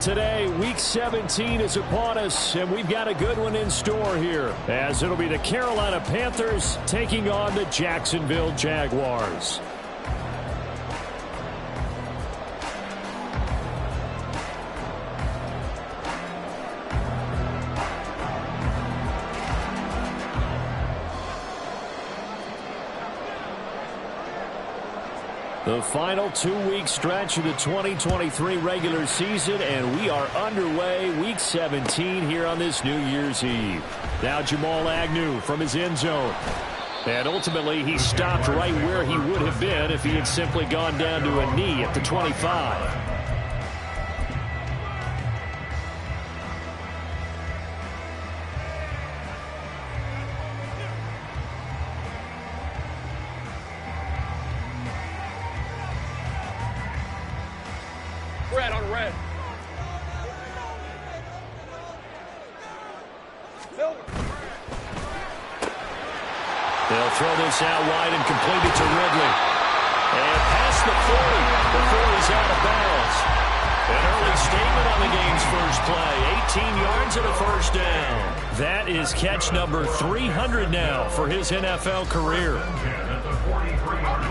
Today, Week 17 is upon us, and we've got a good one in store here, as it'll be the Carolina Panthers taking on the Jacksonville Jaguars. The final two-week stretch of the 2023 regular season, and we are underway Week 17 here on this New Year's Eve. Now Jamal Agnew from his end zone. And ultimately, he stopped right where he would have been if he had simply gone down to a knee at the 25. Red on red. They'll throw this out wide and complete it to Ridley. And past the 40 before he's out of bounds. An early statement on the game's first play. 18 yards and a first down. That is catch number 300 now for his NFL career.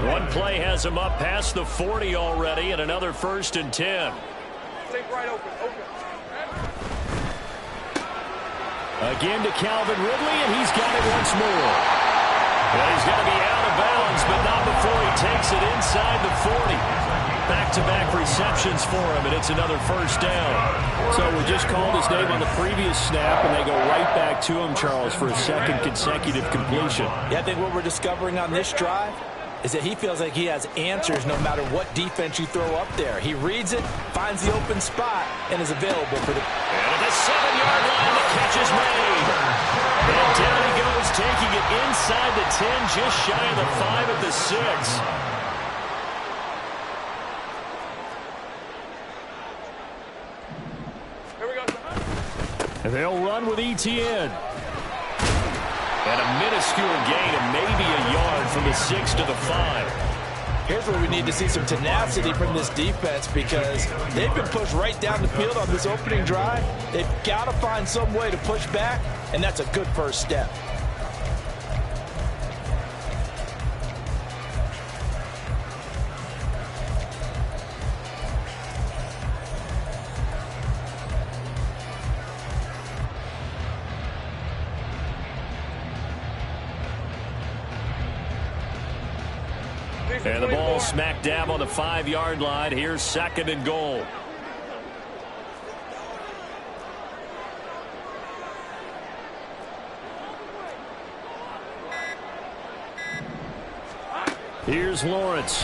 One play has him up past the 40 already, and another 1st and 10. Right open. Again to Calvin Ridley, and he's got it once more. Well, he's going to be out of bounds, but not before he takes it inside the 40. Back-to-back receptions for him, and it's another first down. So we just called his name on the previous snap, and they go right back to him, Charles, for a second consecutive completion. Yeah, I think what we're discovering on this drive is that he feels like he has answers no matter what defense you throw up there. He reads it, finds the open spot, and is available for the... And at the 7-yard line, the catch is made. And down he goes, taking it inside the 10, just shy of the 5 at the 6. Here we go. And they'll run with ETN. And a minuscule gain of maybe a yard from the 6 to the 5. Here's where we need to see some tenacity from this defense, because they've been pushed right down the field on this opening drive. They've got to find some way to push back, and that's a good first step. And the ball smack dab on the 5-yard line. Here's 2nd and goal. Here's Lawrence.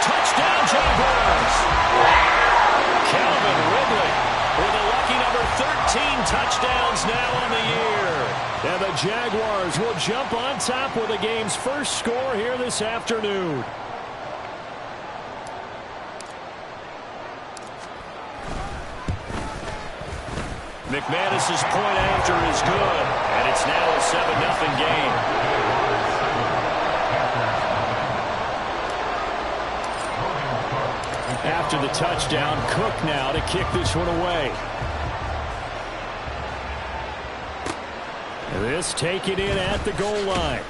Touchdown, Jaguars. Calvin Ridley with a lucky number 13 touchdowns now on the year. And the Jaguars will jump on top with the game's first score here this afternoon. McManus's point after is good, and it's now a 7-0 game. After the touchdown, Cook now to kick this one away. This taken in at the goal line.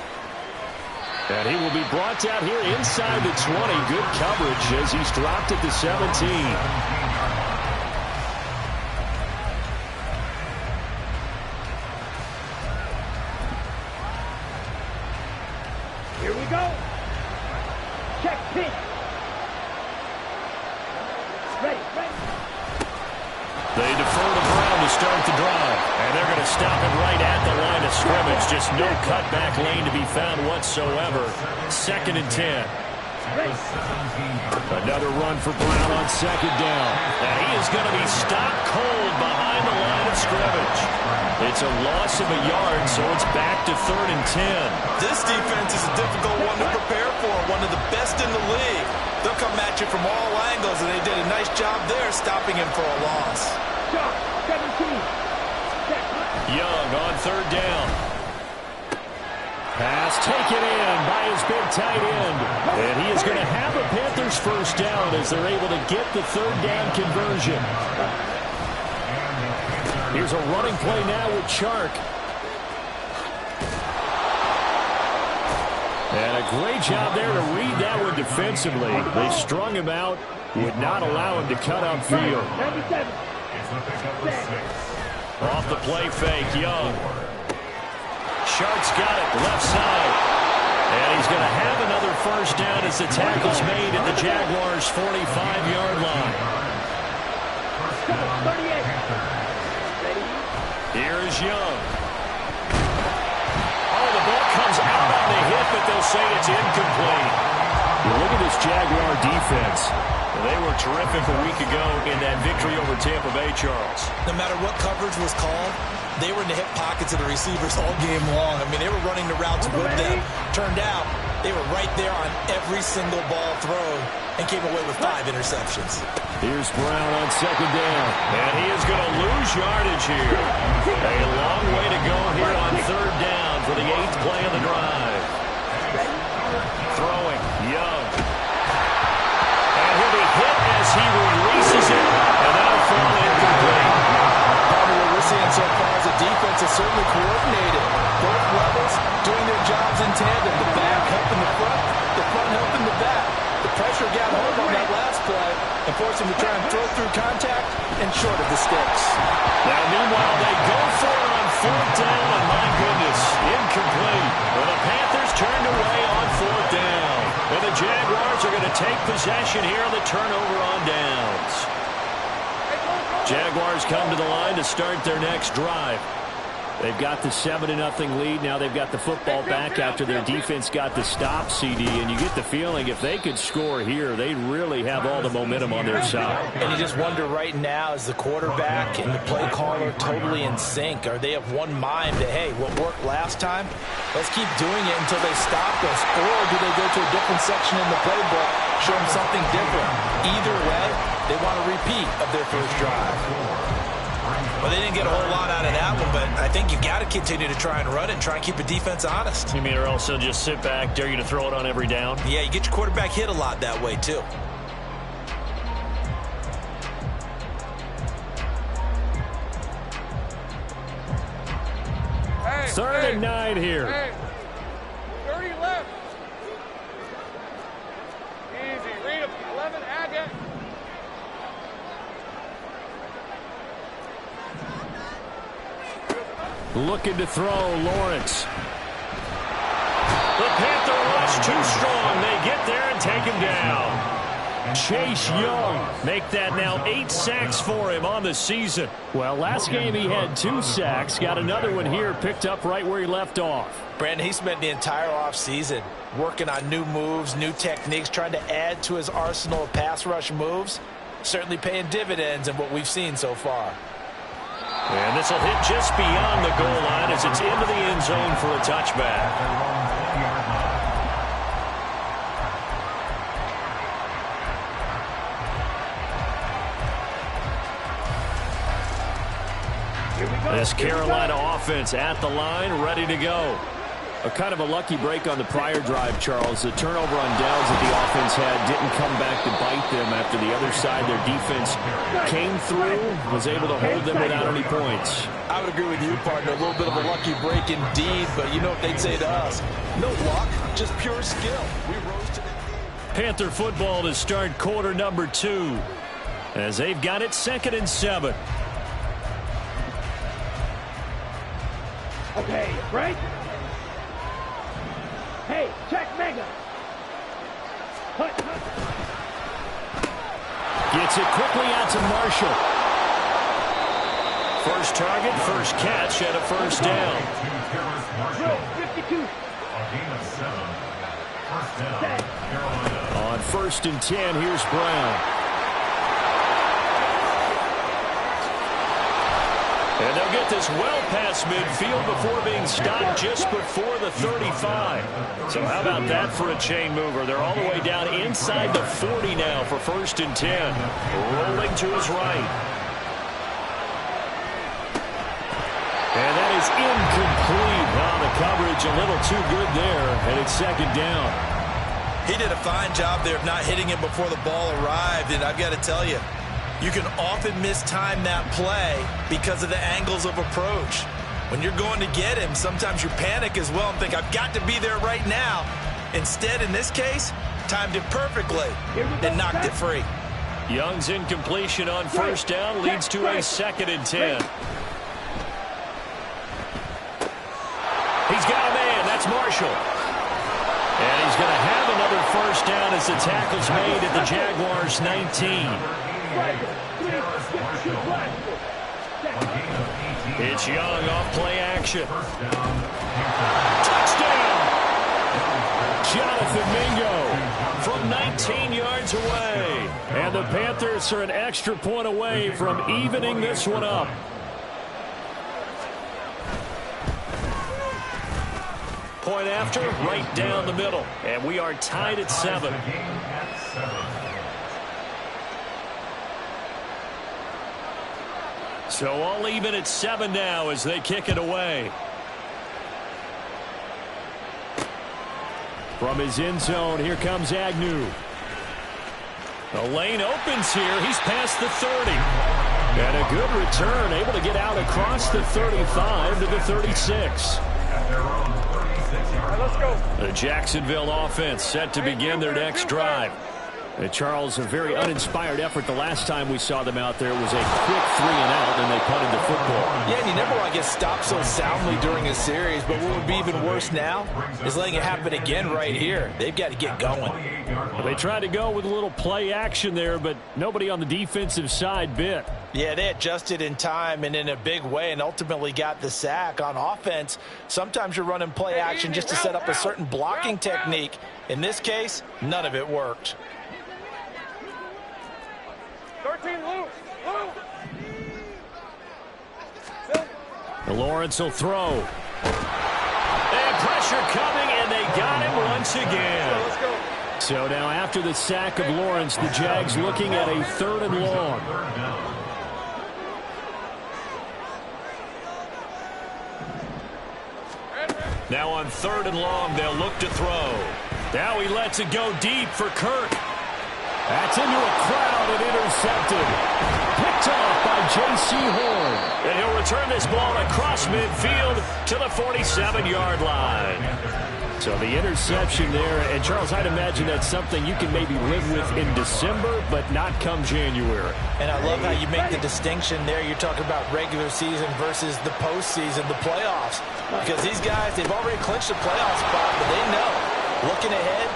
And he will be brought down here inside the 20. Good coverage as he's dropped at the 17. Here we go. Check pitch. Ready. They defer to Brown to start the drive. And they're going to stop it right at the line of scrimmage. Just no cutback lane to be found whatsoever. 2nd and 10. Another run for Brown on 2nd down. And he is going to be stopped cold behind the line of scrimmage. It's a loss of a yard, so it's back to 3rd and 10. This defense is a difficult one to prepare for, one of the best in the league. They'll come at you from all angles, and they did a nice job there stopping him for a loss. Shot, 17. Young on 3rd down. Pass taken in by his big tight end. And he is going to have a Panthers first down as they're able to get the third down conversion. Here's a running play now with Chark. And a great job there to read that one defensively. They strung him out, would not allow him to cut upfield. Off the play fake, Young. Chark's got it, left side. And he's going to have another first down as the tackle's made at the Jaguars' 45-yard line. Here's Young. Oh, the ball comes out on the hit, but they'll say it's incomplete. Look at this Jaguar defense. They were terrific a week ago in that victory over Tampa Bay, Charles. No matter what coverage was called, they were in the hip pockets of the receivers all game long. I mean, they were running the routes with them. Turned out, they were right there on every single ball thrown and came away with 5 interceptions. Here's Brown on second down. And he is going to lose yardage here. A long way to go here on third down for the 8th play of the drive. Throwing, Young. And he'll be hit as he releases it, and that'll fall incomplete. Probably what we're seeing so far is the defense is certainly coordinated. Both levels doing their jobs in tandem. The back helping the front helping the back. The pressure got home on that last play and forced him to try and throw through contact and short of the sticks. Now, meanwhile, they go for it on fourth down, and my goodness, incomplete. Well, the Panthers turned away on fourth down. And the Jaguars are going to take possession here on the turnover on downs. Jaguars come to the line to start their next drive. They've got the 7-0 lead. Now they've got the football back after their defense got the stop, CD. And you get the feeling if they could score here, they really have all the momentum on their side. And you just wonder right now, is the quarterback and the play caller totally in sync? Are they of one mind that, hey, what worked last time, let's keep doing it until they stop us? Or do they go to a different section in the playbook, show them something different? Either way, they want a repeat of their first drive. Well, they didn't get a whole lot out of that one, but I think you got to continue to try and run it and try and keep the defense honest. You mean or else they'll just sit back, dare you to throw it on every down? Yeah, you get your quarterback hit a lot that way, too. Hey, 3rd and 9 here. Hey, 30 left. Easy. Read 11, Agate. Looking to throw, Lawrence. The Panther rush too strong. They get there and take him down. Chase Young make that now 8 sacks for him on the season. Well, last game he had 2 sacks. Got another one here picked up right where he left off. Brandon, he spent the entire offseason working on new moves, new techniques, trying to add to his arsenal of pass rush moves. Certainly paying dividends in what we've seen so far. And this will hit just beyond the goal line as it's into the end zone for a touchback. This Carolina offense at the line, ready to go. A kind of a lucky break on the prior drive, Charles. The turnover on downs that the offense had didn't come back to bite them after the other side. Their defense came through, was able to hold them without any points. I would agree with you, partner. A little bit of a lucky break indeed, but you know what they'd say to us. No luck, just pure skill. We rose to the... Panther football to start quarter number 2 as they've got it 2nd and 7. Okay, right? Hey, check Mega. Hut. Gets it quickly out to Marshall. First target, first catch, and a first down. 52. On 1st and 10, here's Brown. And they'll get this well past midfield before being stopped just before the 35. So how about that for a chain mover? They're all the way down inside the 40 now for 1st and 10. Rolling to his right. And that is incomplete. Well, the coverage a little too good there, and it's second down. He did a fine job there of not hitting him before the ball arrived, and I've got to tell you, you can often mistime that play because of the angles of approach. When you're going to get him, sometimes you panic as well and think, I've got to be there right now. Instead, in this case, timed it perfectly and knocked it free. Young's incompletion on first down leads to a 2nd and 10. He's got a man. That's Marshall. And he's going to have another first down as the tackle's made at the Jaguars' 19. It's Young off play action. Touchdown! Jonathan Mingo from 19 yards away. And the Panthers are an extra point away from evening this one up. Point after, right down the middle. And we are tied at 7. So all even at 7 now as they kick it away. From his end zone, here comes Agnew. The lane opens here. He's past the 30. And a good return, able to get out across the 35 to the 36. Let's go. The Jacksonville offense set to begin their next drive. Charles, a very uninspired effort the last time we saw them out there. It was a quick 3 and out, and they punted the football. Yeah, and you never want to get stopped so soundly during a series, but what would be even worse now is letting it happen again right here. They've got to get going. Well, they tried to go with a little play action there, but nobody on the defensive side bit. Yeah, they adjusted in time and in a big way and ultimately got the sack. On offense, sometimes you're running play action just to set up a certain blocking technique. In this case, none of it worked. 13 loose. Lawrence will throw. And pressure coming, and they got him once again. Let's go. So now after the sack of Lawrence, the Jags looking at a 3rd and long. Now on 3rd and long, they'll look to throw. Now he lets it go deep for Kirk. That's into a crowd and intercepted. Picked off by J.C. Horn. And he'll return this ball across midfield to the 47-yard line. So the interception there, and Charles, I'd imagine that's something you can maybe live with in December, but not come January. And I love how you make the distinction there. You're talking about regular season versus the postseason, the playoffs. Because these guys, they've already clinched the playoff spot, but they know, looking ahead,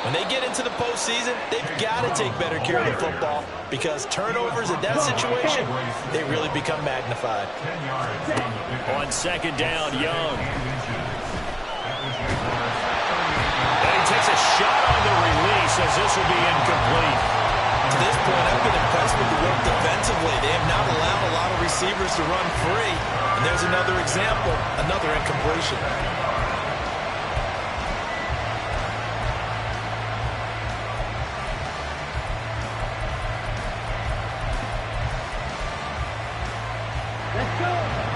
when they get into the postseason, they've got to take better care of the football because turnovers in that situation, they really become magnified. On 2nd down, Young. And he takes a shot on the release as this will be incomplete. To this point, I've been impressed with the work defensively. They have not allowed a lot of receivers to run free. And there's another example, another incompletion.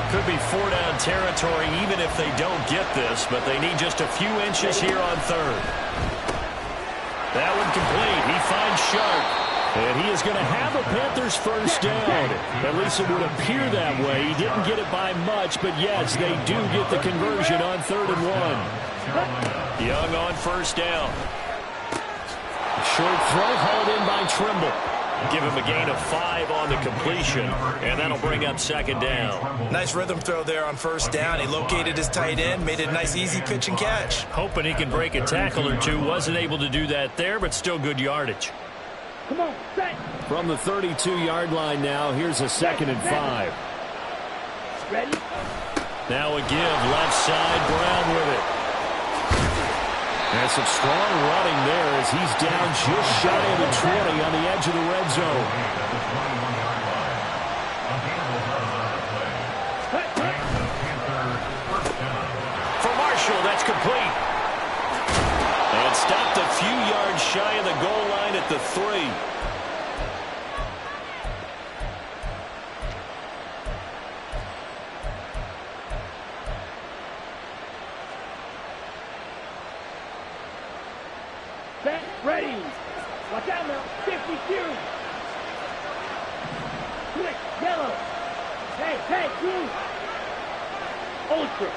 Could be 4-down territory even if they don't get this, but they need just a few inches here on 3rd. That one complete. He finds Sharp. And he is going to have a Panthers first down. At least it would appear that way. He didn't get it by much, but yes, they do get the conversion on 3rd and 1. Young on first down. Short throw hauled in by Trimble. Give him a gain of 5 on the completion, and that'll bring up 2nd down. Nice rhythm throw there on first down. He located his tight end, made it a nice easy pitch and catch. Hoping he can break a tackle or two. Wasn't able to do that there, but still good yardage. Come on, set. From the 32-yard line now, here's a 2nd and 5. Ready? Now a give, left side, Brown with it. There's some strong running there as he's down just shy of the 20 on the edge of the red zone. For Marshall, that's complete. And stopped a few yards shy of the goal line at the 3. Ready. Watch out now. 50 Q. Quick. Yellow. Hey, blue. Ultra.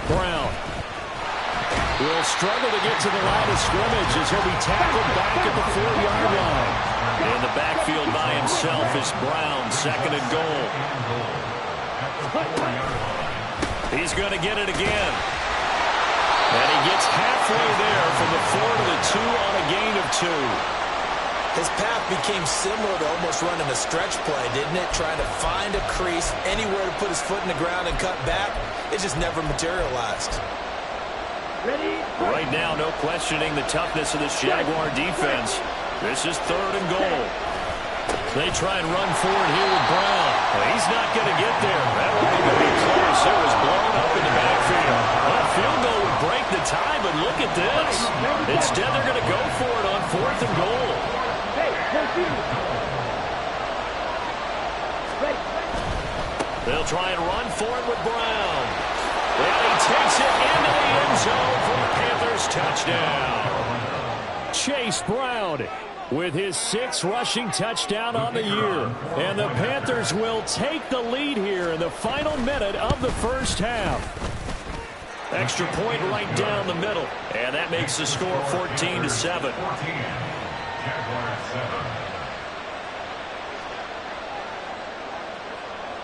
Brown will struggle to get to the line of scrimmage as he'll be tackled back at the 4-yard line. In the backfield by himself is Brown, 2nd and goal. He's going to get it again. And he gets halfway there from the 4 to the 2 on a gain of 2. His path became similar to almost running a stretch play, didn't it? Trying to find a crease, anywhere to put his foot in the ground and cut back. It just never materialized. Ready. Right now, no questioning the toughness of this Jaguar defense. This is 3rd and goal. They try and run forward here with Brown. Well, he's not going to get there. That wasn't going to be close. It was blown up in the backfield. Well, field goal would break the tie, but look at this. Instead, they're going to go for it on 4th and goal. They'll try and run for it with Brown. And he takes it into the end zone for the Panthers touchdown. Chase Brown with his 6th rushing touchdown on the year. And the Panthers will take the lead here in the final minute of the first half. Extra point right down the middle. And that makes the score 14-7.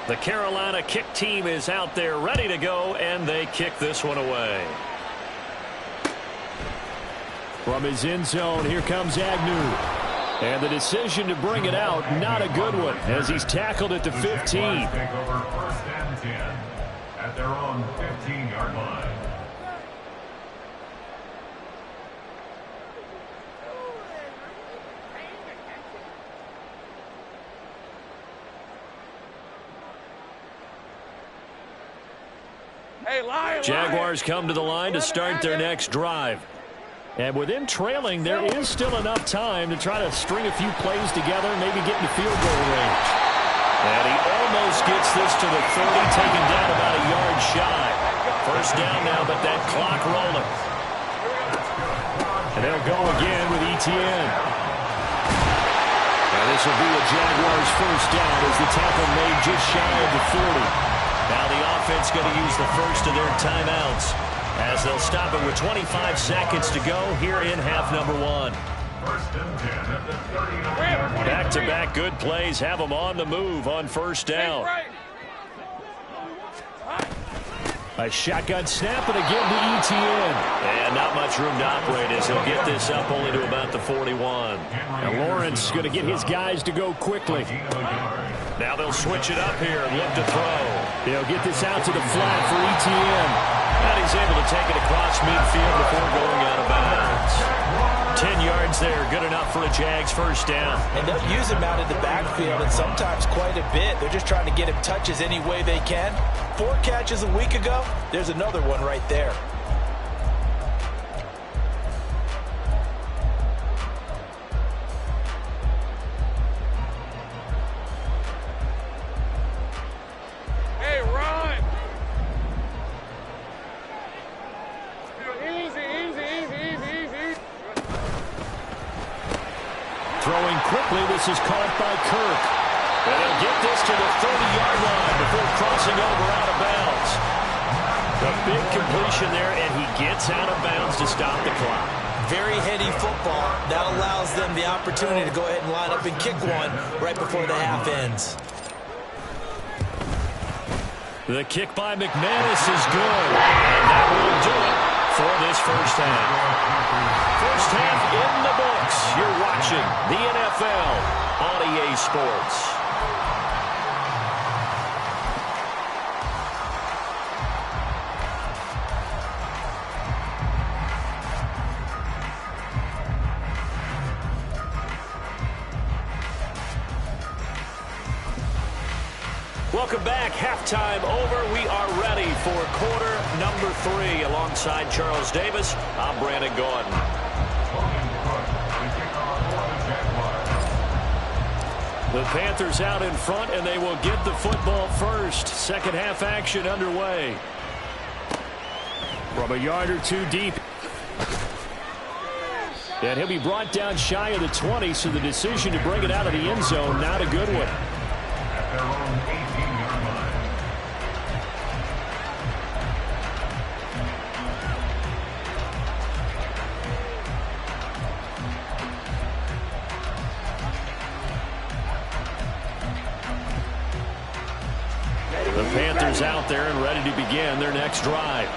The Carolina kick team is out there ready to go, and they kick this one away. From his end zone, here comes Agnew. And the decision to bring it out, not a good one, as he's tackled at the 15. Take over 1st and 10 at their own 15-yard line. Jaguars come to the line to start their next drive. And with them trailing, there is still enough time to try to string a few plays together, maybe get into field goal range. And he almost gets this to the 30, taken down about a yard shy. 1st down now, but that clock rolling. And they'll go again with Etienne. And this will be a Jaguars 1st down as the tackle made just shy of the 40. Now the offense going to use the first of their timeouts as they'll stop it with 25 seconds to go here in half number 1. 1st and 10 at the 30. Back-to-back good plays have them on the move on 1st down. A shotgun snap and again to Etienne. And not much room to operate as he'll get this up only to about the 41. And Lawrence going to get his guys to go quickly. Now they'll switch it up here and look to throw. They'll get this out to the flat for Etienne. And he's able to take it across midfield before going out of bounds. 10 yards there, good enough for a Jags 1st down. And they'll use him out in the backfield, and sometimes quite a bit. They're just trying to get him touches any way they can. 4 catches a week ago, there's another one right there. Hey, run! Easy. Throwing quickly, this is caught by Kirk. And he'll get this to the 30-yard line before crossing over out of bounds. A big completion there, and he gets out of bounds to stop the clock. Very heady football. That allows them the opportunity to go ahead and line up and kick one right before the half ends. The kick by McManus is good. And that will do it for this 1st half. 1st half in the books. You're watching the NFL on EA Sports. Welcome back. Halftime over. We are ready for quarter number 3. Alongside Charles Davis, I'm Brandon Gordon. The Panthers out in front, and they will get the football first. 2nd half action underway. From a yard or two deep. And he'll be brought down shy of the 20, so the decision to bring it out of the end zone, not a good one. At their own 18-yard line. The Panthers out there and ready to begin their next drive.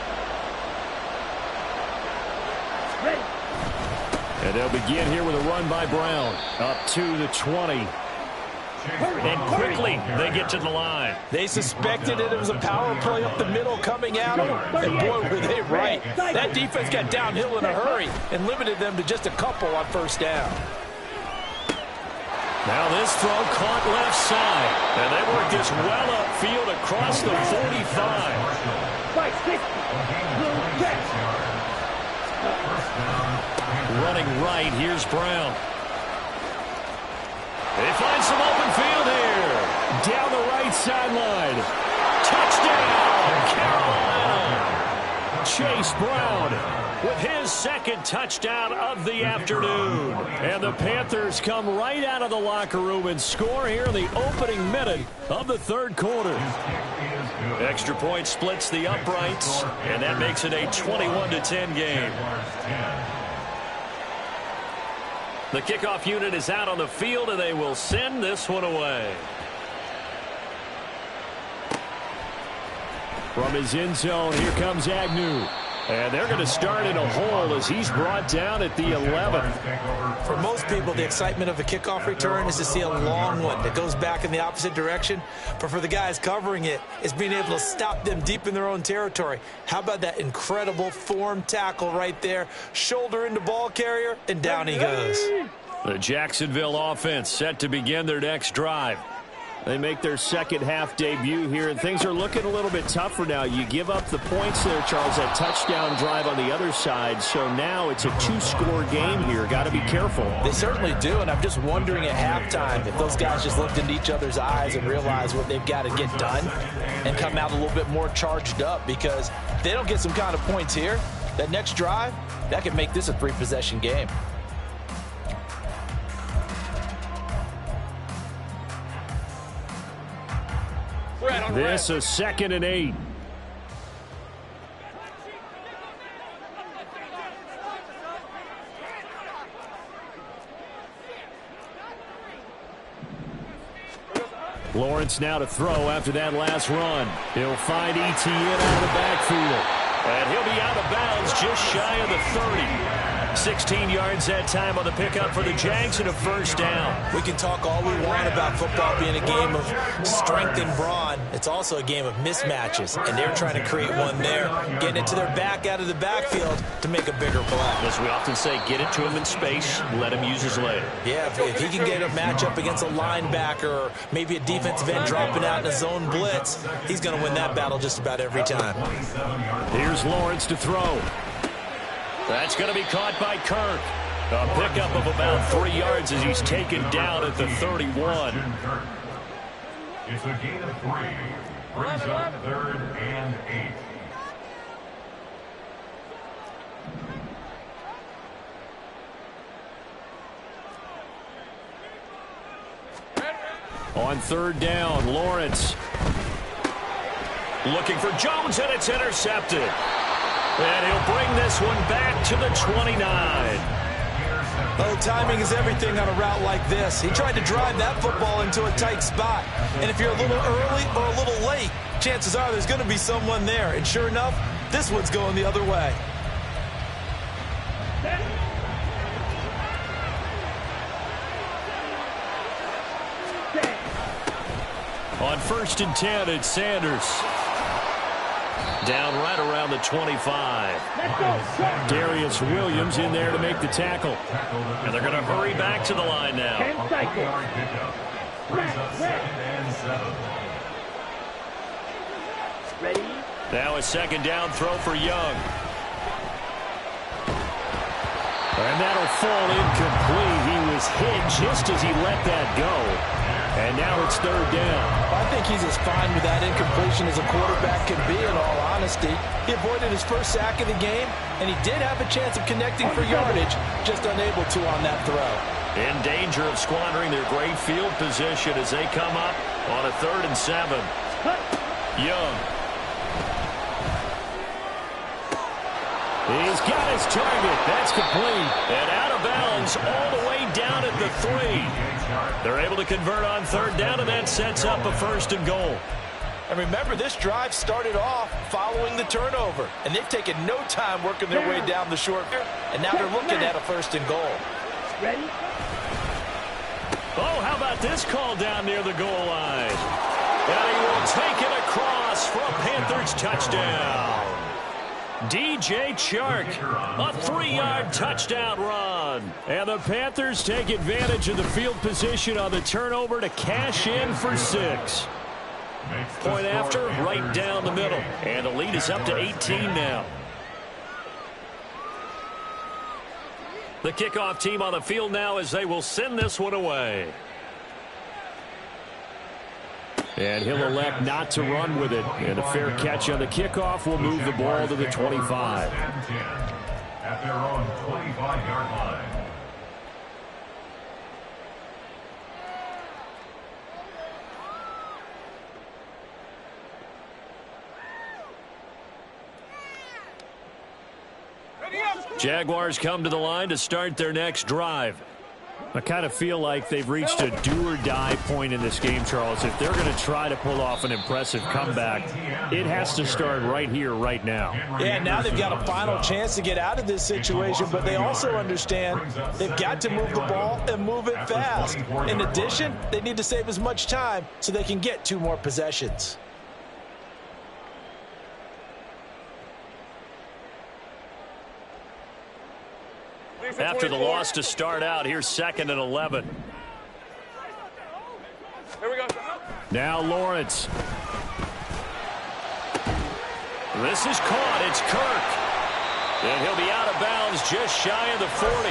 And they'll begin here with a run by Brown. Up to the 20. And quickly they get to the line. They suspected it was a power play up the middle coming at them. And boy, were they right. That defense got downhill in a hurry and limited them to just a couple on first down. Now this throw caught left side. And they work this well upfield across the 45. Running right, here's Brown. They find some open field here. Down the right sideline. Touchdown, Carolina. Chase Brown with his second touchdown of the afternoon. And the Panthers come right out of the locker room and score here in the opening minute of the third quarter. Extra point splits the uprights, and that makes it a 21-10 game. The kickoff unit is out on the field, and they will send this one away. From his end zone, here comes Agnew. And they're going to start in a hole as he's brought down at the 11th. For most people, the excitement of a kickoff return is to see a long one that goes back in the opposite direction. But for the guys covering it, it's being able to stop them deep in their own territory. How about that incredible form tackle right there? Shoulder into ball carrier, and down he goes. The Jacksonville offense set to begin their next drive. They make their second half debut here, and things are looking a little bit tougher now. You give up the points there, Charles, that touchdown drive on the other side. So now it's a two-score game here. Got to be careful. They certainly do, and I'm just wondering at halftime if those guys just looked into each other's eyes and realized what they've got to get done and come out a little bit more charged up, because if they don't get some kind of points here, that next drive, that could make this a three-possession game. This is 2nd and 8. Lawrence now to throw after that last run. He'll find Etienne out of the backfield. And he'll be out of bounds just shy of the 30. 16 yards that time on the pickup for the Jags and a first down. We can talk all we want about football being a game of strength and brawn. It's also a game of mismatches, and they're trying to create one there, getting it to their back out of the backfield to make a bigger play. As we often say, get it to him in space, let him use his leg. Yeah, if he can get a matchup against a linebacker or maybe a defensive end dropping out in a zone blitz, he's going to win that battle just about every time. Here's Lawrence to throw. That's going to be caught by Kirk. A pickup of about 3 yards as he's taken down at the 31. It's a gain of 3. Brings up 3rd and 8. On 3rd down, Lawrence looking for Jones, and it's intercepted. And he'll bring this one back to the 29. Oh, timing is everything on a route like this. He tried to drive that football into a tight spot. And if you're a little early or a little late, chances are there's going to be someone there. And sure enough, this one's going the other way. On 1st and 10, it's Sanders. Down right around the 25. Darius Williams in there to make the tackle. And they're going to hurry back to the line now. Ready? Now a 2nd down throw for Young. And that'll fall incomplete. He was hit just as he let that go. And now it's 3rd down. I think think he's as fine with that incompletion as a quarterback can be, in all honesty. He avoided his first sack of the game, and he did have a chance of connecting for yardage, just unable to on that throw. In danger of squandering their great field position as they come up on a 3rd and 7. Young. He's got his target. That's complete. And out of bounds all the way down at the 3. They're able to convert on 3rd down, and that sets up a 1st and goal. And remember, this drive started off following the turnover, and they've taken no time working their way down the short, and now they're looking at a 1st and goal. Ready? Oh, how about this call down near the goal line? And he will take it across for a Panthers touchdown. DJ Chark, a 3-yard touchdown run. And the Panthers take advantage of the field position on the turnover to cash in for 6. Point after, right down the middle. And the lead is up to 18 now. The kickoff team on the field now as they will send this one away. And he'll elect not to run with it. And a fair catch on the kickoff will move the ball to the 25. At their own 25-yard line. Jaguars come to the line to start their next drive. I kind of feel like they've reached a do-or-die point in this game, Charles. If they're going to try to pull off an impressive comeback, it has to start right here, right now. Yeah, now they've got a final chance to get out of this situation, but they also understand they've got to move the ball and move it fast. In addition, they need to save as much time so they can get 2 more possessions. After the loss to start out, here's 2nd and 11. Here we go. Now Lawrence. This is caught. It's Kirk. And he'll be out of bounds just shy of the 40.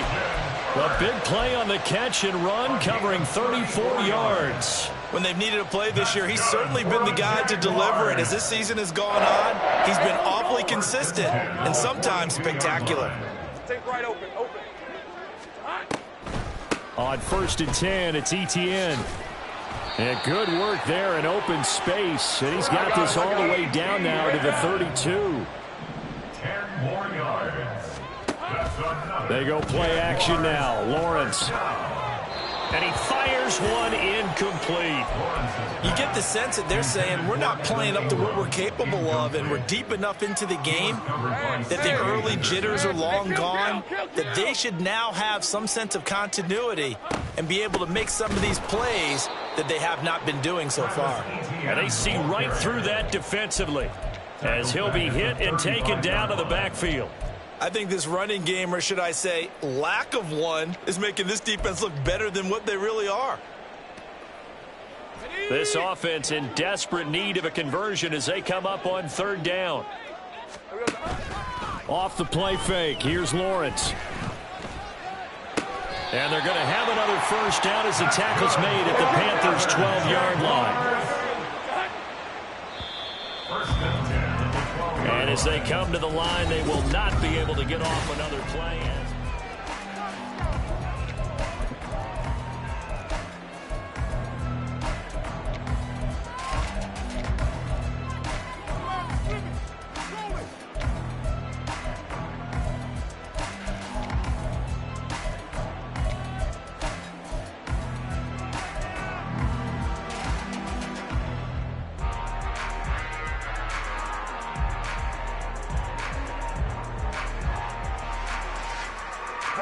A big play on the catch and run, covering 34 yards. When they've needed a play this year, he's certainly been the guy to deliver it. As this season has gone on, he's been awfully consistent and sometimes spectacular. Take right open. On 1st and 10, it's Etienne. And good work there in open space. And he's got this all the way down now to the 32. 10 more yards. They go play action now. Lawrence. And he fires one incomplete. You get the sense that they're saying we're not playing up to what we're capable of, and we're deep enough into the game that the early jitters are long gone, that they should now have some sense of continuity and be able to make some of these plays that they have not been doing so far. And they see right through that defensively as he'll be hit and taken down to the backfield. I think this running game, or should I say lack of one, is making this defense look better than what they really are. This offense in desperate need of a conversion as they come up on 3rd down. Off the play fake, here's Lawrence. And they're going to have another 1st down as the tackle's made at the Panthers' 12-yard line. And as they come to the line, they will not be able to get off another play.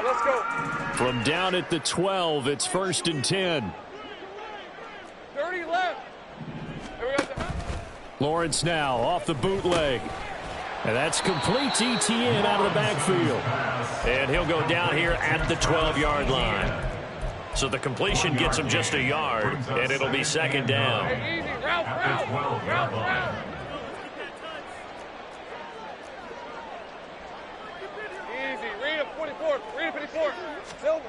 Let's go. From down at the 12, it's 1st and 10. 30 left. Here we go. Lawrence now off the bootleg. And that's complete to Etienne out of the backfield. And he'll go down here at the 12-yard line. So the completion gets him just a yard, and it'll be 2nd down. Hey, easy. Route. Easy. Read him, 24. Read him, 54. Silver.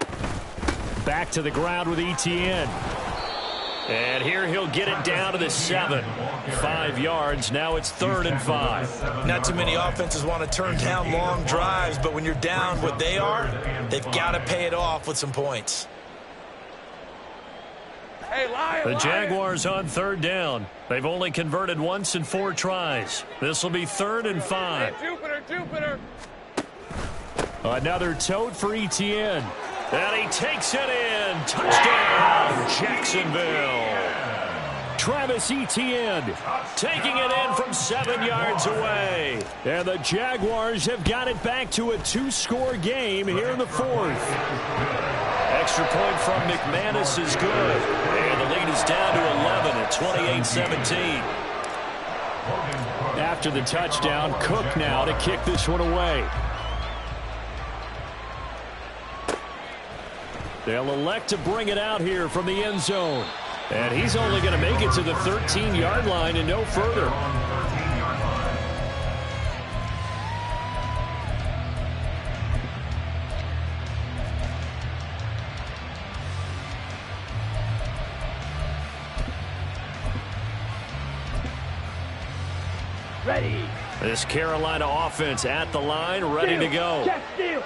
Back to the ground with Etienne. And here he'll get it down to the 7. 5 yards. Now it's 3rd and 5. Not too many offenses want to turn down long drives, but when you're down what they are, they've got to pay it off with some points. Hey, the Jaguars on 3rd down. They've only converted once in 4 tries. This will be 3rd and 5. Hey, Jupiter. Another tote for Etienne. And he takes it in. Touchdown, Jacksonville. Travis Etienne taking it in from 7 yards away. And the Jaguars have got it back to a 2-score game here in the 4th. Extra point from McManus is good. And the lead is down to 11 at 28-17. After the touchdown, Cook now to kick this one away. They'll elect to bring it out here from the end zone. And he's only going to make it to the 13-yard line and no further. Ready. This Carolina offense at the line, ready to go.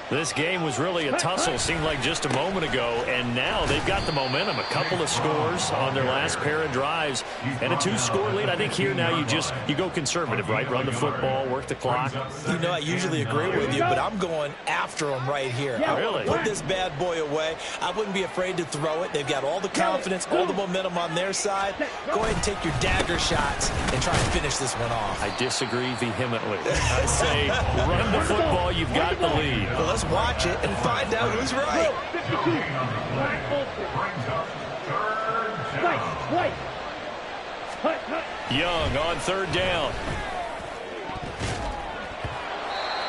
This game was really a tussle, seemed like just a moment ago, and now they've got the momentum. A couple of scores on their last pair of drives, and a 2-score lead. I think here now you go conservative, right? Run the football, work the clock. You know, I usually agree with you, but I'm going after them right here. Really? Put this bad boy away. I wouldn't be afraid to throw it. They've got all the confidence, all the momentum on their side. Go ahead and take your dagger shots and try and finish this one off. I disagree vehemently. I say run the football, you've got the lead. Well, let's watch it and find out who's right. Young on 3rd down.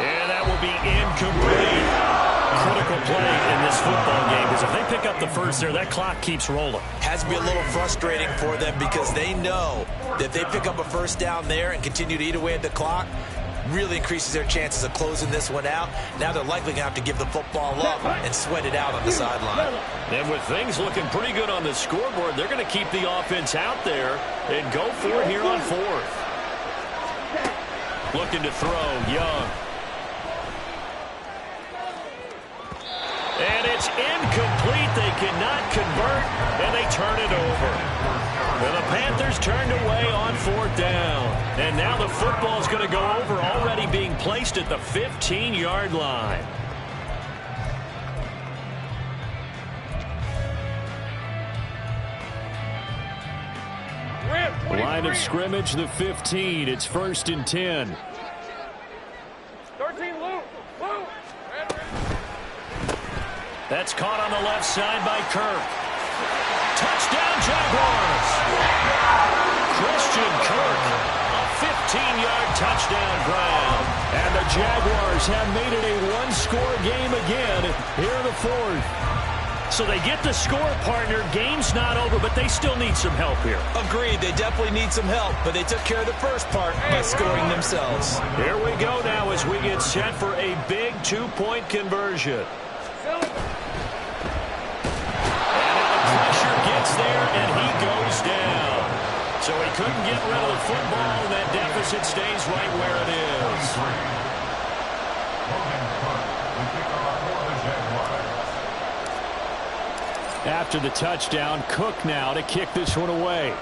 And that will be incomplete. Critical play in this football game, because if they pick up the first there, that clock keeps rolling. Has to be a little frustrating for them because they know that if they pick up a first down there and continue to eat away at the clock, really increases their chances of closing this one out. Now they're likely going to have to give the football up and sweat it out on the sideline. And with things looking pretty good on the scoreboard, they're going to keep the offense out there and go for it here on 4th. Looking to throw, Young. And it's incomplete. They cannot convert, and they turn it over. And the Panthers turned away on 4th down. And now the football is going to go over, already being placed at the 15-yard line. Line of scrimmage, the 15. It's 1st and 10. 13, Lou. That's caught on the left side by Kirk. Touchdown, Jaguars. Christian Kirk, a 15-yard touchdown grab. And the Jaguars have made it a 1-score game again here in the 4th. So they get the score, partner. Game's not over, but they still need some help here. Agreed. They definitely need some help, but they took care of the first part by scoring themselves. Here we go now as we get set for a big 2-point conversion. There, and he goes down. So he couldn't get rid of the football, and that deficit stays right where it is. After the touchdown, Cook now to kick this one away.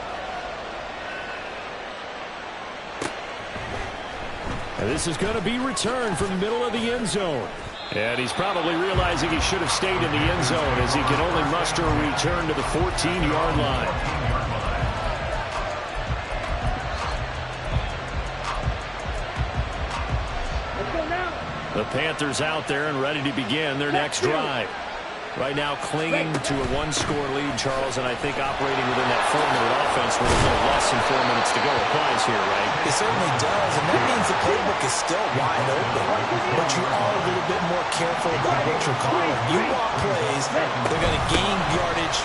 And this is going to be returned from the middle of the end zone. And he's probably realizing he should have stayed in the end zone as he can only muster a return to the 14-yard line. The Panthers out there and ready to begin their next drive. Right now clinging to a 1-score lead, Charles, and I think operating within that 4-minute offense with a little less than 4 minutes to go applies here, right? It certainly does, and that means the playbook is still wide open. But you are a little bit more careful about what you're calling. You walk plays, they're going to gain yardage,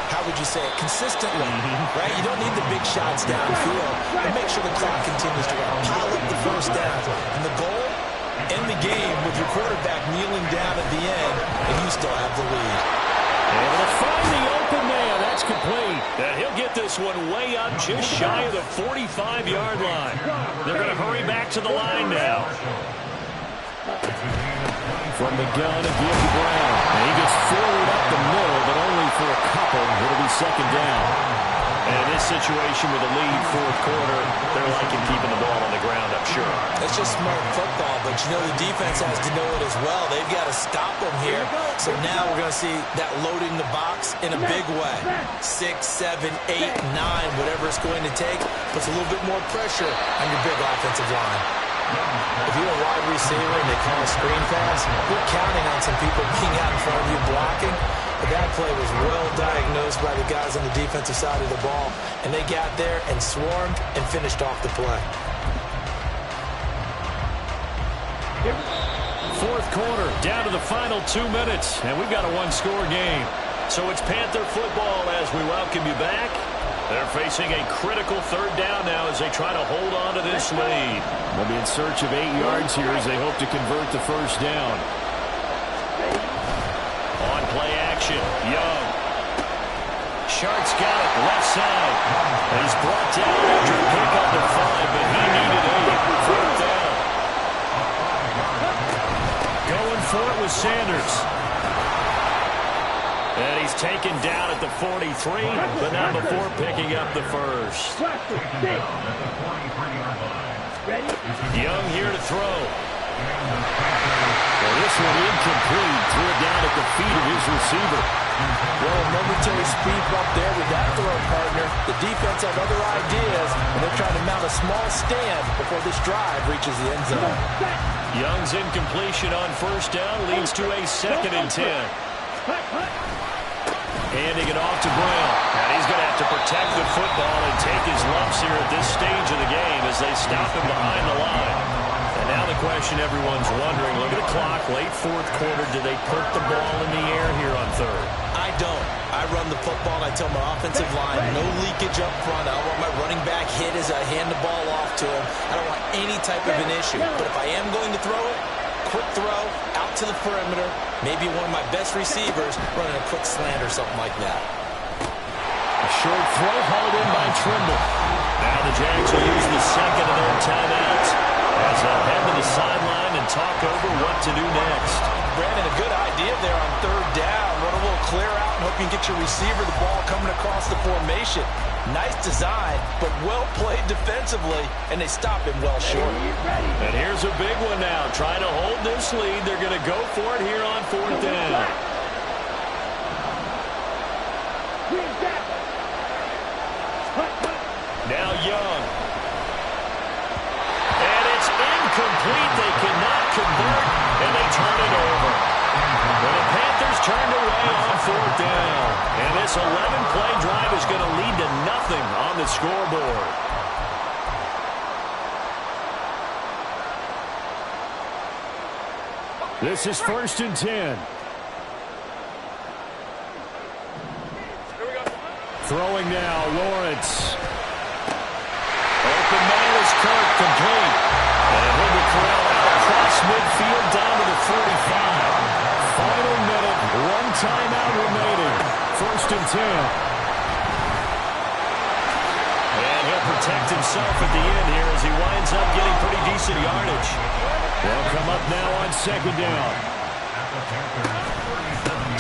how would you say it, consistently, right? You don't need the big shots downfield, but make sure the clock continues to run. Pile up the first down. And the goal? End the game with your quarterback kneeling down at the end, and you still have the lead. Able to find the open man. That's complete. And he'll get this one way up just shy of the 45-yard line. They're going to hurry back to the line now. From the gun, a give to Brown. And he gets forward up the middle, but only for a couple. It'll be second down. And in this situation with a lead fourth quarter, they're liking keeping the ball on the ground, I'm sure. It's just smart football, but you know the defense has to know it as well. They've got to stop them here. So now we're going to see that loading the box in a big way. 6, 7, 8, 9, whatever it's going to take, puts a little bit more pressure on your big offensive line. If you're a wide receiver and they call a screen pass, you're counting on some people being out in front of you blocking. But that play was well diagnosed by the guys on the defensive side of the ball. And they got there and swarmed and finished off the play. Fourth quarter, down to the final 2 minutes. And we've got a one-score game. So it's Panther football as we welcome you back. They're facing a critical third down now as they try to hold on to this lead. They'll be in search of 8 yards here as they hope to convert the first down. On play action, Young. Shark's got it, left side. He's brought down after a pick under 5, but he needed 8. Fourth down. Going for it with Sanders. And he's taken down at the 43, but not before picking up the first. Young here to throw. Well, this one incomplete. Threw it down at the feet of his receiver. Well, a momentary speed bump there with that throw, partner. The defense have other ideas, and they're trying to mount a small stand before this drive reaches the end zone. Young's incompletion on first down leads to a 2nd and 10. Handing it off to Brown. And he's going to have to protect the football and take his lumps here at this stage of the game as they stop him behind the line. And now the question everyone's wondering, look at the clock, late fourth quarter, do they put the ball in the air here on third? I don't. I run the football and I tell my offensive line, no leakage up front. I don't want my running back hit as I hand the ball off to him. I don't want any type of an issue. But if I am going to throw it, quick throw, out to the perimeter, maybe one of my best receivers running a quick slant or something like that. A short throw hauled in by Trimble. Now the Jags will use the second of their timeouts as they'll head to the sideline and talk over what to do next. Brandon, a good idea there on third down. Run a little clear out and hope you can get your receiver the ball coming across the formation. Nice design, but well played defensively, and they stop him well short. And here's a big one now. Trying to hold this lead. They're going to go for it here on fourth down. Now Young. And it's incomplete. They cannot convert, and they turn it over. Well, the Panthers turned away on fourth down. And this 11-play drive is going to lead to nothing on the scoreboard. This is 1st and 10. Throwing now, Lawrence. Open man is Kirk, complete. And he'll be corralled out across midfield down to the 45. Final minute, one timeout remaining. 1st and 10. And he'll protect himself at the end here as he winds up getting pretty decent yardage. They'll come up now on 2nd down.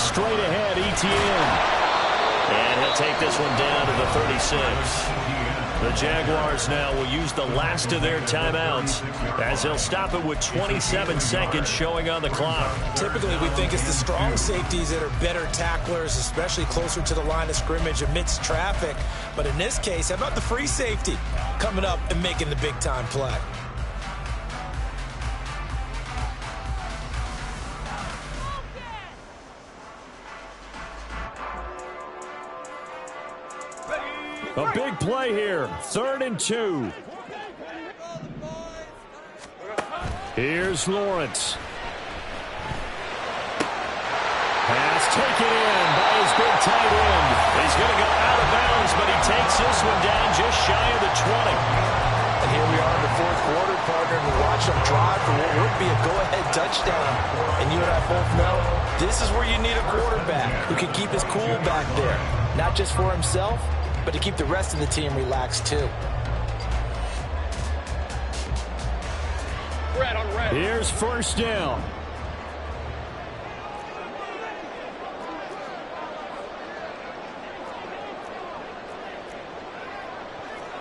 Straight ahead, ETN. And he'll take this one down to the 36. The Jaguars now will use the last of their timeouts as they'll stop it with 27 seconds showing on the clock. Typically, we think it's the strong safeties that are better tacklers, especially closer to the line of scrimmage amidst traffic. But in this case, how about the free safety coming up and making the big-time play? A big play here. 3rd and 2. Here's Lawrence. Pass taken in by his big tight end. He's going to go out of bounds, but he takes this one down just shy of the 20. And here we are in the fourth quarter, partner, and we watch them drive for what would be a go-ahead touchdown. And you and I both know this is where you need a quarterback who can keep his cool back there. not just for himself, but to keep the rest of the team relaxed too. Red on red. Here's first down.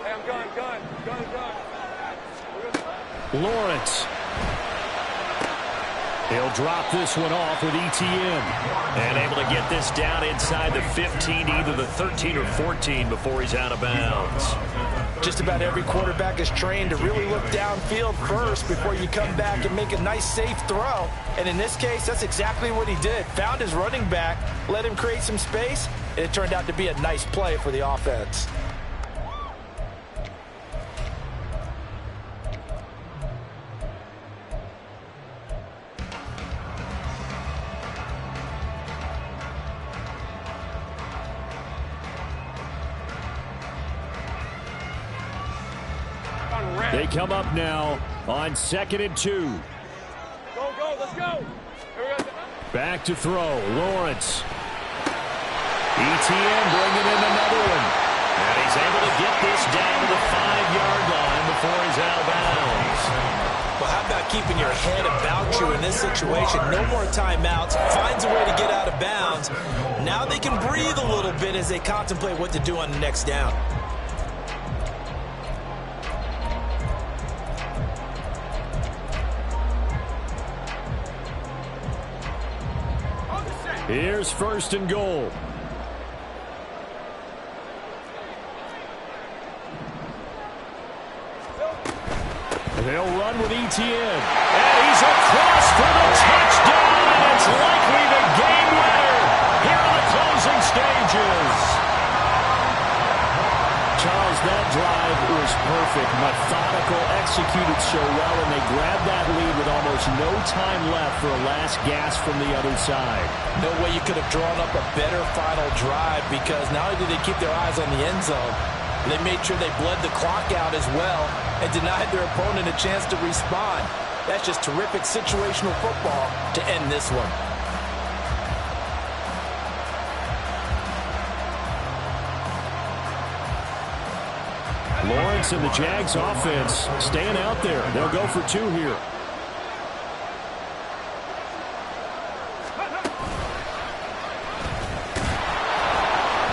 Hey, I'm gun. Lawrence. He'll drop this one off with ETN. And able to get this down inside the 15, either the 13 or 14 before he's out of bounds. Just about every quarterback is trained to really look downfield first before you come back and make a nice, safe throw. And in this case, that's exactly what he did. Found his running back, let him create some space, and it turned out to be a nice play for the offense. They come up now on 2nd and 2. Go, let's go. Back to throw, Lawrence. ETN bringing in another one. And he's able to get this down to the 5-yard line before he's out of bounds. Well, how about keeping your head about you in this situation? No more timeouts. Finds a way to get out of bounds. Now they can breathe a little bit as they contemplate what to do on the next down. Here's first and goal. They'll run with ETN. And he's across for the touchdown, and it's likely the game winner here in the closing stages. Charles, that drive was perfect, methodical, executed so well, and they grabbed that lead with almost no time left for a last gasp from the other side. No way you could have drawn up a better final drive, because not only did they keep their eyes on the end zone, they made sure they bled the clock out as well and denied their opponent a chance to respond. That's just terrific situational football to end this one. Lawrence and the Jags offense staying out there. They'll go for 2 here.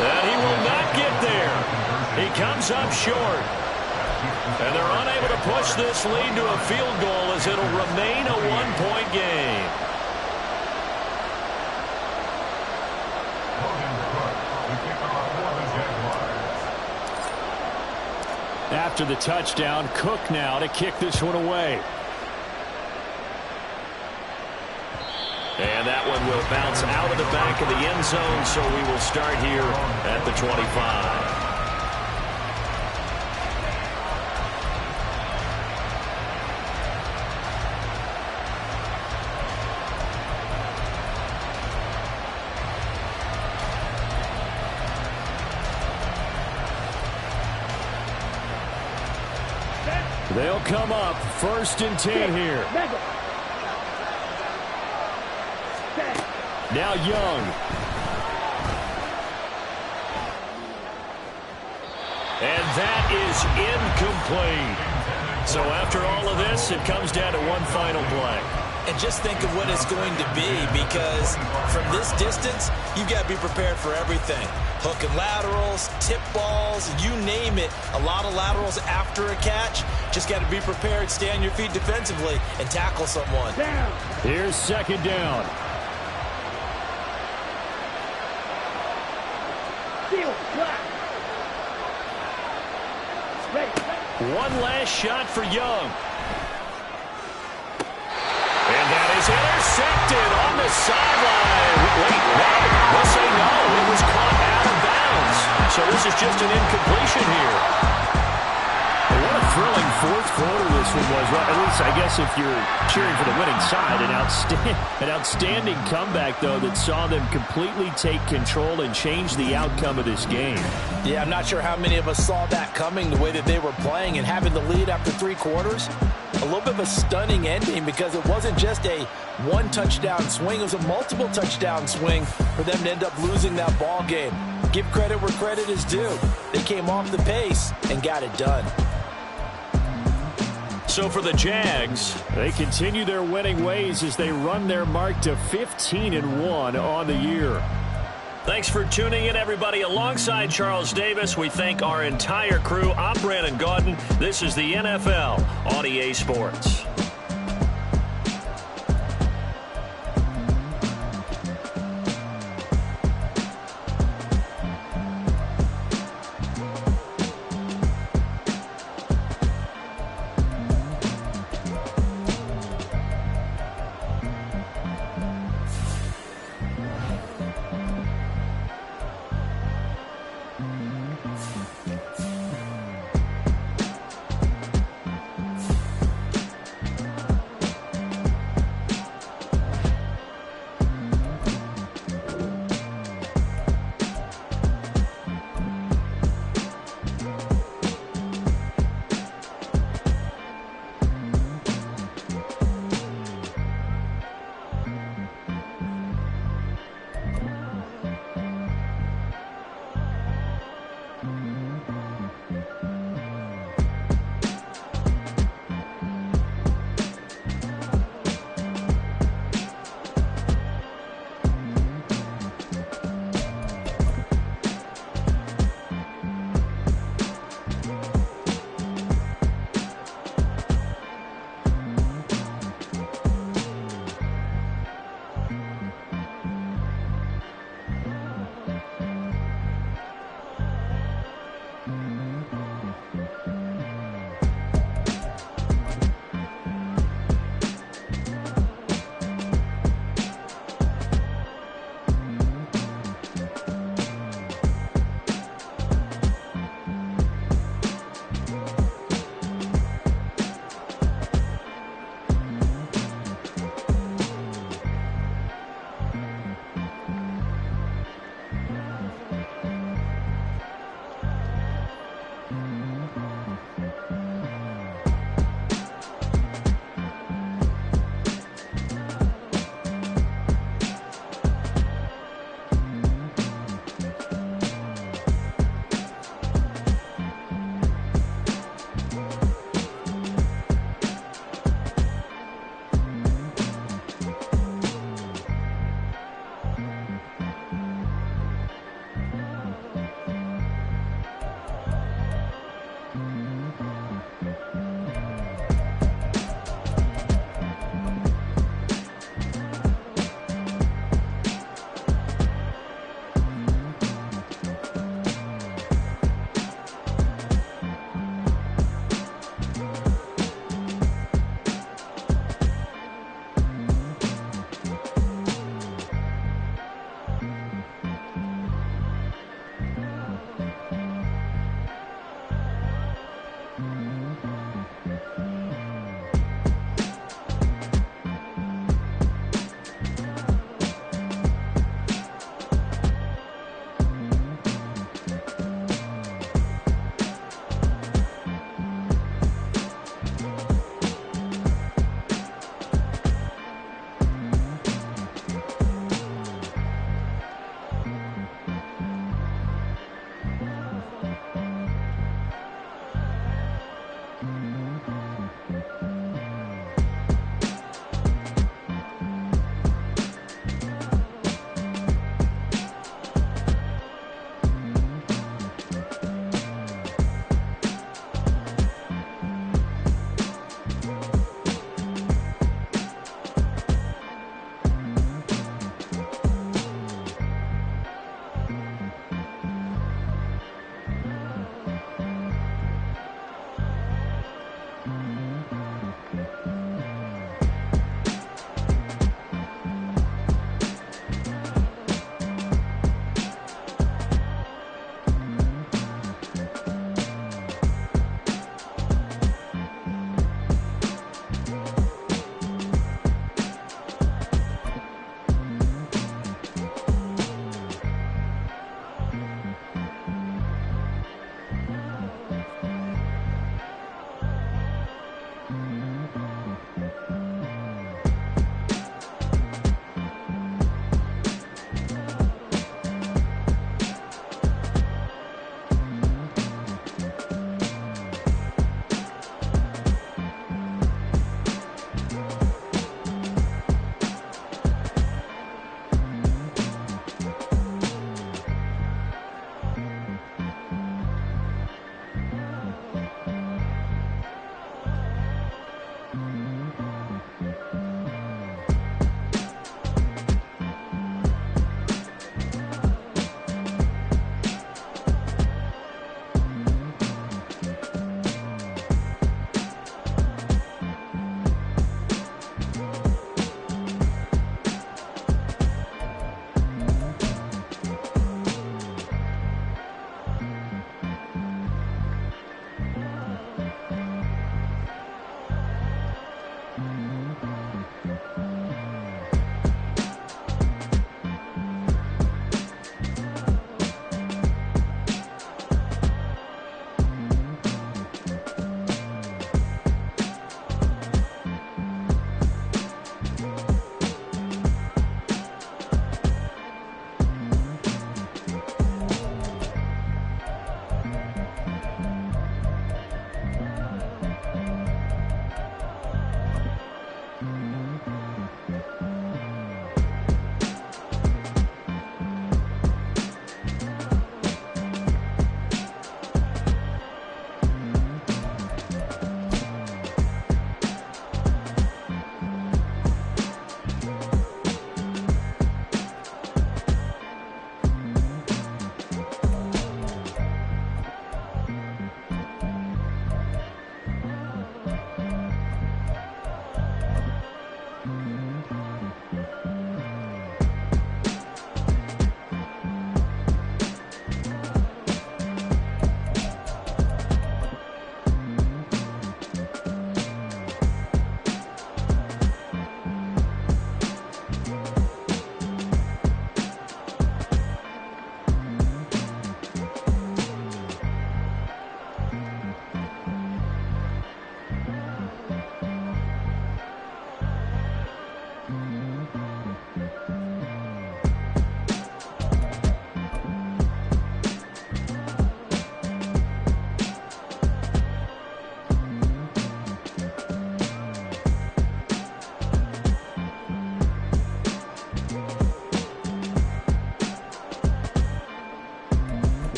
And he will not get there. He comes up short. And they're unable to push this lead to a field goal as it'll remain a 1-point game. After the touchdown, Cook now to kick this one away. And that one will bounce out of the back of the end zone, so we will start here at the 25. They'll come up 1st and 10 here. Now Young. And that is incomplete. So after all of this, it comes down to one final play. And just think of what it's going to be, because from this distance, you've got to be prepared for everything. Hook and laterals, tip balls, you name it. A lot of laterals after a catch. Just got to be prepared, stay on your feet defensively, and tackle someone. Down. Here's 2nd down. One last shot for Young. And that is intercepted on the sideline. Wait, no. We'll say no. It was caught out of bounds. So this is just an incompletion here. What a thrilling 4th quarter this one was. Well, at least, I guess, if you're cheering for the winning side, an outstanding comeback, though, that saw them completely take control and change the outcome of this game. Yeah, I'm not sure how many of us saw that coming, the way that they were playing and having the lead after 3 quarters. A little bit of a stunning ending, because it wasn't just a 1-touchdown swing. It was a multiple touchdown swing for them to end up losing that ball game. give credit where credit is due. They came off the pace and got it done. So for the Jags, they continue their winning ways as they run their mark to 15-1 on the year. Thanks for tuning in, everybody. Alongside Charles Davis, we thank our entire crew. I'm Brandon Gaudin. This is the NFL on EA Sports.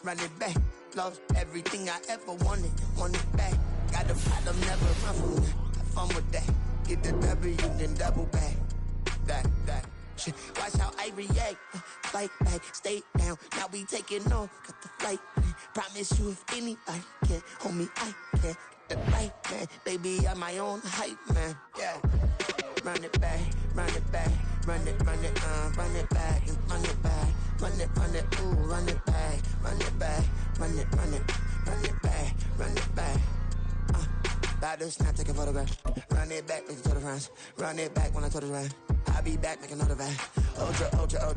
Run it back. Lost everything I ever wanted it back. Got a problem, never run from that. Have fun with that. Get the W, then double back. That shit. Watch how I react. Fight back, stay down. Now we taking off. Got the flight. Promise you, if anybody can, homie, I can. Get the right man, baby, I'm my own hype man. Yeah. Run it back, run it back, run it back, and run it back, ooh, run it back, run it back, run it back. About to snap, take a photograph. Run it back, make it to the friends. Run it back when I told it right. I'll be back, make another back. Ultra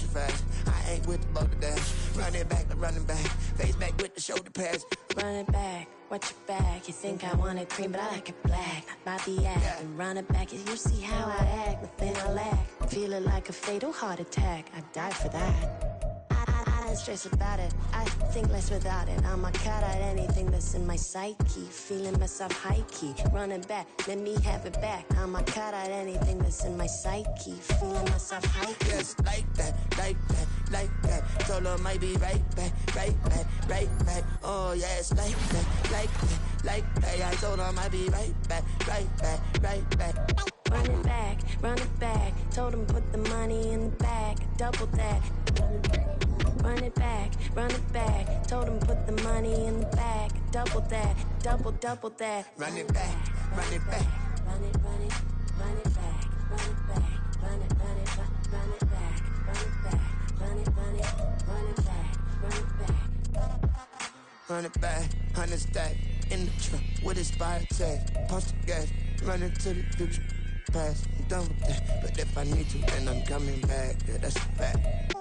fast. I ain't with the boat to dash. Run it back, I'm running back. Face back with the shoulder pads. Run it back, watch your back. You think I want it cream, but I like it black. Not the act, Yeah. and run it back. You see how I act, nothing I lack. Feeling like a fatal heart attack. I'd die for that. I don't stress about it. I think less without it. I'ma cut out anything that's in my psyche. Feeling myself high key. Running back, let me have it back. I'ma cut out anything that's in my psyche. Feeling myself high key. Yes, like that. Told her might be right back. Oh, yes, like that. I told her might be right back. Run it back, run it back. Told him put the money in the bag, double that. Run it back, run it back. Told him put the money in the bag, double that, double that. Run it back, run it back. Run it, run it, run it back, run it back, run it, run it, run it back, run it back, run it, run it, run it back, run it back. Run it back, 100 stack in the trunk with his fire tag. Punch the gas, run into the future past. I'm done with that, but if I need to, then I'm coming back. Yeah, that's a fact.